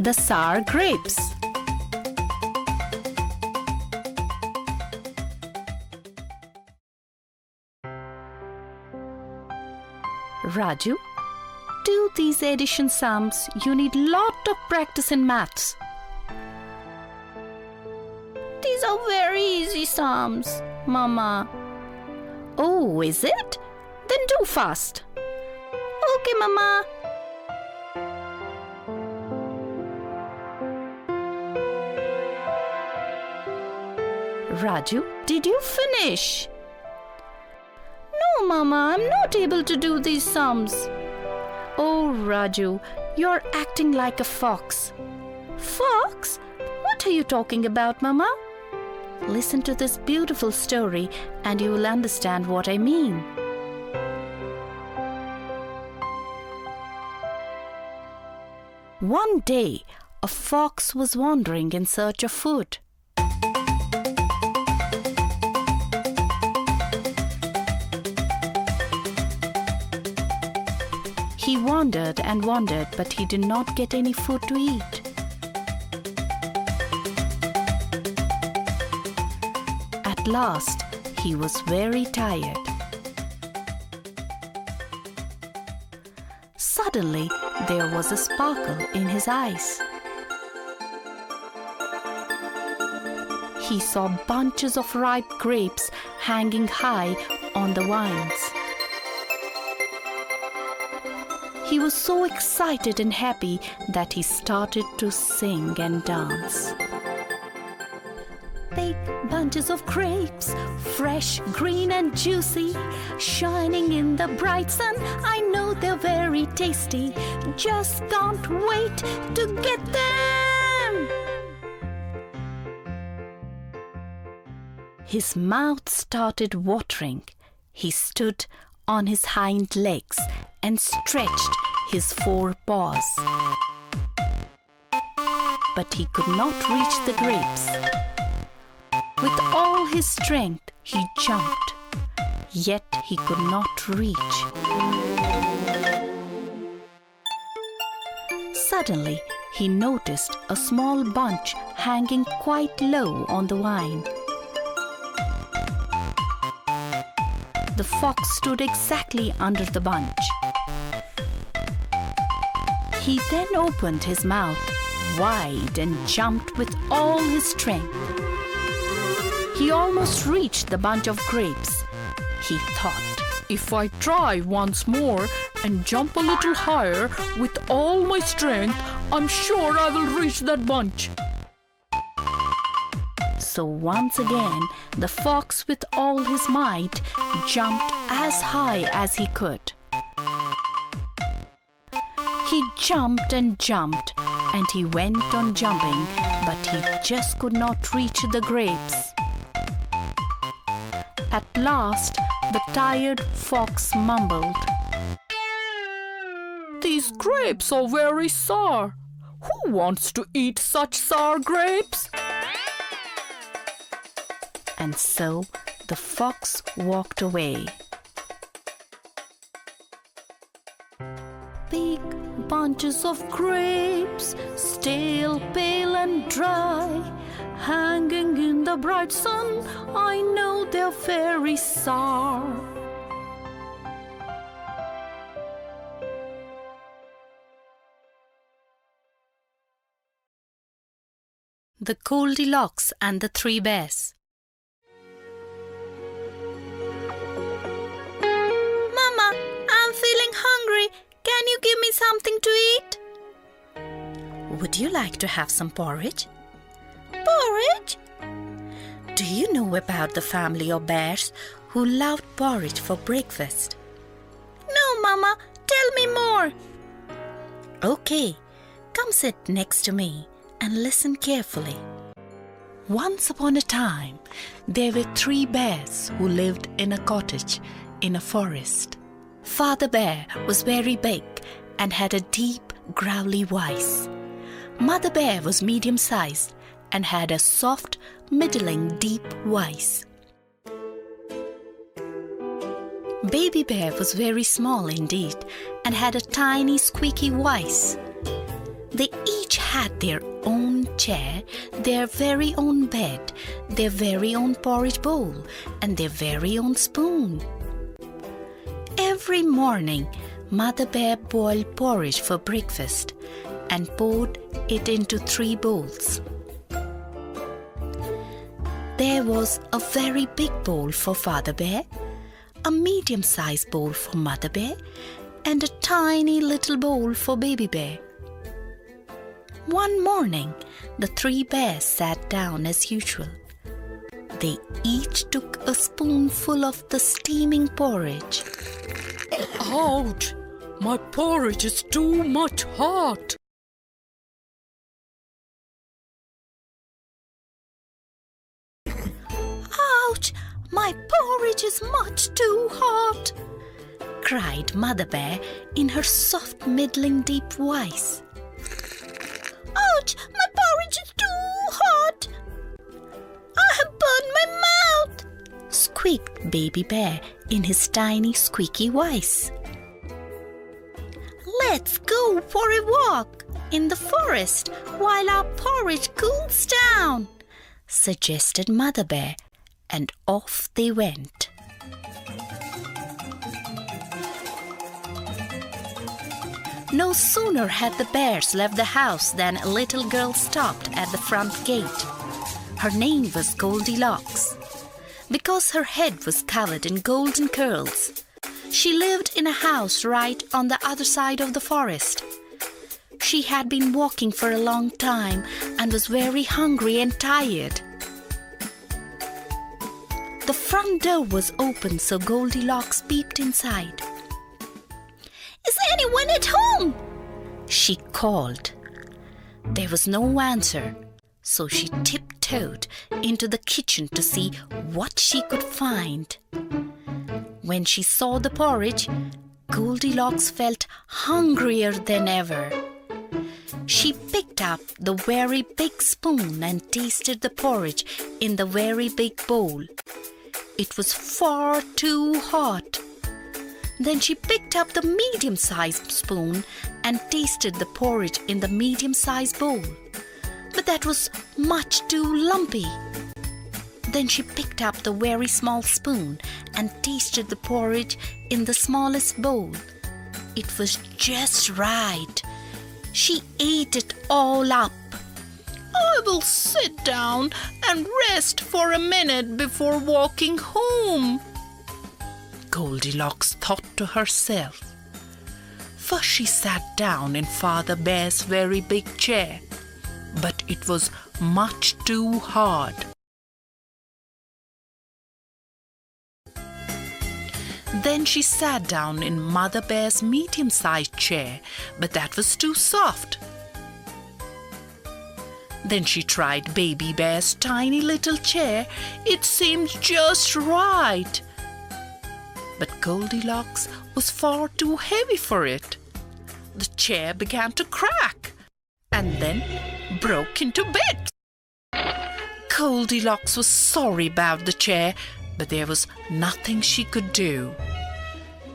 The sour grapes. Raju, do these addition sums. You need lot of practice in maths. These are very easy sums, Mama. Oh, is it? Then do fast. Okay, Mama. Raju, did you finish? No, Mama, I'm not able to do these sums. Oh, Raju, you're acting like a fox. Fox? What are you talking about, Mama? Listen to this beautiful story and you will understand what I mean. One day, a fox was wandering in search of food. He wandered and wandered, but he did not get any food to eat. At last, he was very tired. Suddenly, there was a sparkle in his eyes. He saw bunches of ripe grapes hanging high on the vines. He was so excited and happy that he started to sing and dance. Big bunches of grapes, fresh, green and juicy, shining in the bright sun. I know they're very tasty. Just can't wait to get them. His mouth started watering. He stood on his hind legs and stretched his four paws. But he could not reach the grapes. With all his strength, he jumped, yet he could not reach. Suddenly, he noticed a small bunch hanging quite low on the vine. The fox stood exactly under the bunch. He then opened his mouth wide and jumped with all his strength. He almost reached the bunch of grapes. He thought, if I try once more and jump a little higher with all my strength, I'm sure I will reach that bunch. So once again, the fox with all his might jumped as high as he could. He jumped and jumped, and he went on jumping, but he just could not reach the grapes. At last, the tired fox mumbled, These grapes are very sour. Who wants to eat such sour grapes? And so the fox walked away. Big bunches of grapes, stale, pale and dry, hanging in the bright sun. I know they're very sour. The Goldilocks and the Three Bears. Mama, I'm feeling hungry. Can you give me something to eat? Would you like to have some porridge? Porridge? Do you know about the family of bears who loved porridge for breakfast? No, Mama. Tell me more. Okay, come sit next to me and listen carefully. Once upon a time, there were three bears who lived in a cottage in a forest. Father Bear was very big and had a deep, growly voice. Mother Bear was medium-sized and had a soft, middling, deep voice. Baby Bear was very small indeed and had a tiny, squeaky voice. They each had their own chair, their very own bed, their very own porridge bowl, and their very own spoon. Every morning, Mother Bear boiled porridge for breakfast and poured it into 3 bowls. There was a very big bowl for Father Bear, a medium-sized bowl for Mother Bear, and a tiny little bowl for Baby Bear. One morning, the 3 bears sat down as usual. They each took a spoonful of the steaming porridge. Ouch! My porridge is too much hot. Ouch! My porridge is much too hot, cried Mother Bear in her soft, middling, deep voice. Ouch! My porridge is too hot. I have burned my mouth, squeaked Baby Bear in his tiny, squeaky voice. Let's go for a walk in the forest while our porridge cools down, suggested Mother Bear, and off they went. No sooner had the bears left the house than a little girl stopped at the front gate. Her name was Goldilocks. Because her head was covered in golden curls, she lived in a house right on the other side of the forest. She had been walking for a long time and was very hungry and tired. The front door was open, so Goldilocks peeped inside. Is anyone at home? She called. There was no answer, so she tiptoed into the kitchen to see what she could find. When she saw the porridge, Goldilocks felt hungrier than ever. She picked up the very big spoon and tasted the porridge in the very big bowl. It was far too hot. Then she picked up the medium-sized spoon and tasted the porridge in the medium-sized bowl. But that was much too lumpy. Then she picked up the very small spoon and tasted the porridge in the smallest bowl. It was just right. She ate it all up. I will sit down and rest for a minute before walking home, Goldilocks thought to herself. First she sat down in Father Bear's very big chair, but it was much too hard. Then she sat down in Mother Bear's medium-sized chair, but that was too soft. Then she tried Baby Bear's tiny little chair. It seemed just right. But Goldilocks was far too heavy for it. The chair began to crack and then broke into bits. Goldilocks was sorry about the chair, but there was nothing she could do.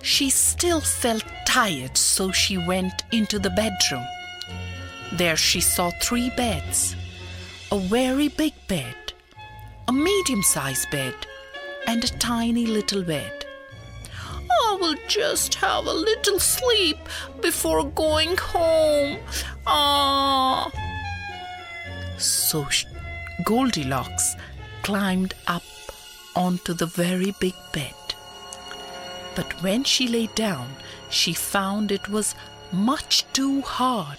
She still felt tired, so she went into the bedroom. There she saw 3 beds, a very big bed, a medium-sized bed, and a tiny little bed. I will just have a little sleep before going home. So Goldilocks climbed up onto the very big bed. But when she lay down, she found it was much too hard.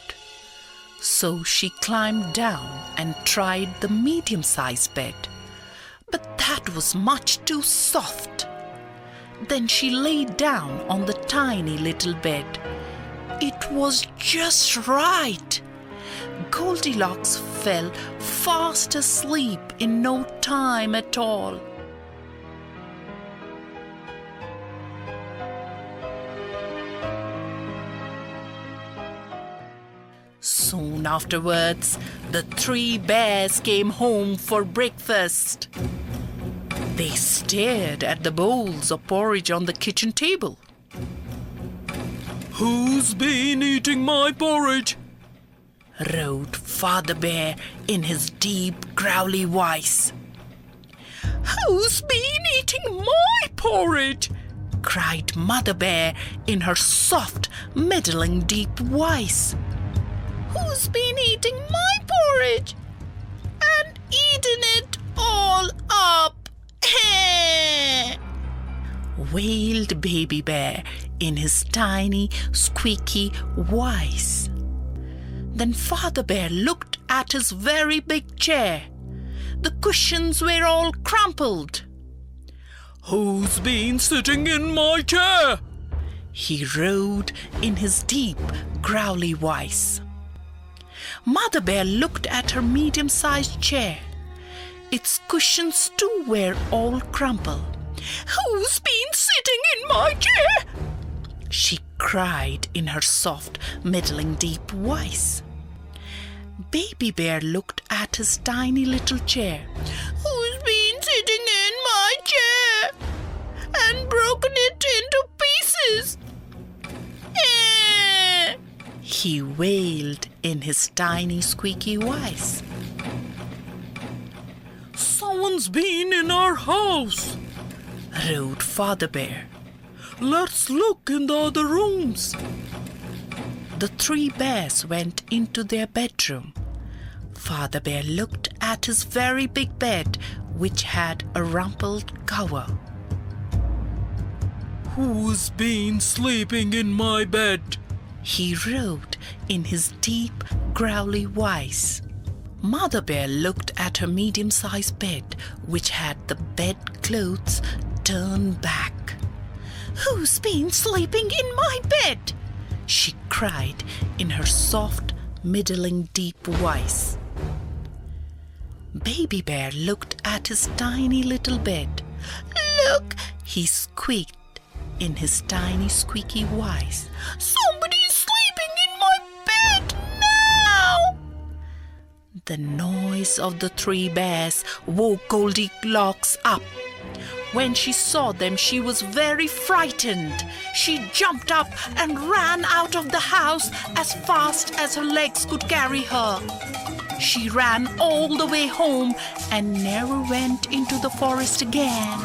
So she climbed down and tried the medium-sized bed. But that was much too soft. Then she lay down on the tiny little bed. It was just right. Goldilocks fell fast asleep in no time at all. Soon afterwards, the 3 bears came home for breakfast. They stared at the bowls of porridge on the kitchen table. Who's been eating my porridge? roared Father Bear in his deep, growly voice. Who's been eating my porridge? Cried Mother Bear in her soft, middling, deep voice. Who's been eating my porridge and eaten it all up? Wailed Baby Bear in his tiny, squeaky voice. Then Father Bear looked at his very big chair. The cushions were all crumpled. Who's been sitting in my chair? He roared in his deep, growly voice. Mother Bear looked at her medium-sized chair. Its cushions too were all crumpled. Who's been sitting in my chair? She cried in her soft, middling, deep voice. Baby Bear looked at his tiny little chair. Who's been sitting in my chair and broken it into pieces? He wailed in his tiny, squeaky voice. Someone's been in our house, roared Father Bear. Let's look in the other rooms. The three bears went into their bedroom. Father Bear looked at his very big bed, which had a rumpled cover. Who's been sleeping in my bed? He roared in his deep, growly voice. Mother Bear looked at her medium-sized bed, which had the bedclothes turned back. Who's been sleeping in my bed? She cried in her soft, middling, deep voice. Baby Bear looked at his tiny little bed. Look, he squeaked in his tiny, squeaky voice. Somebody's sleeping in my bed now! The noise of the three bears woke Goldilocks up. When she saw them, she was very frightened. She jumped up and ran out of the house as fast as her legs could carry her. She ran all the way home and never went into the forest again.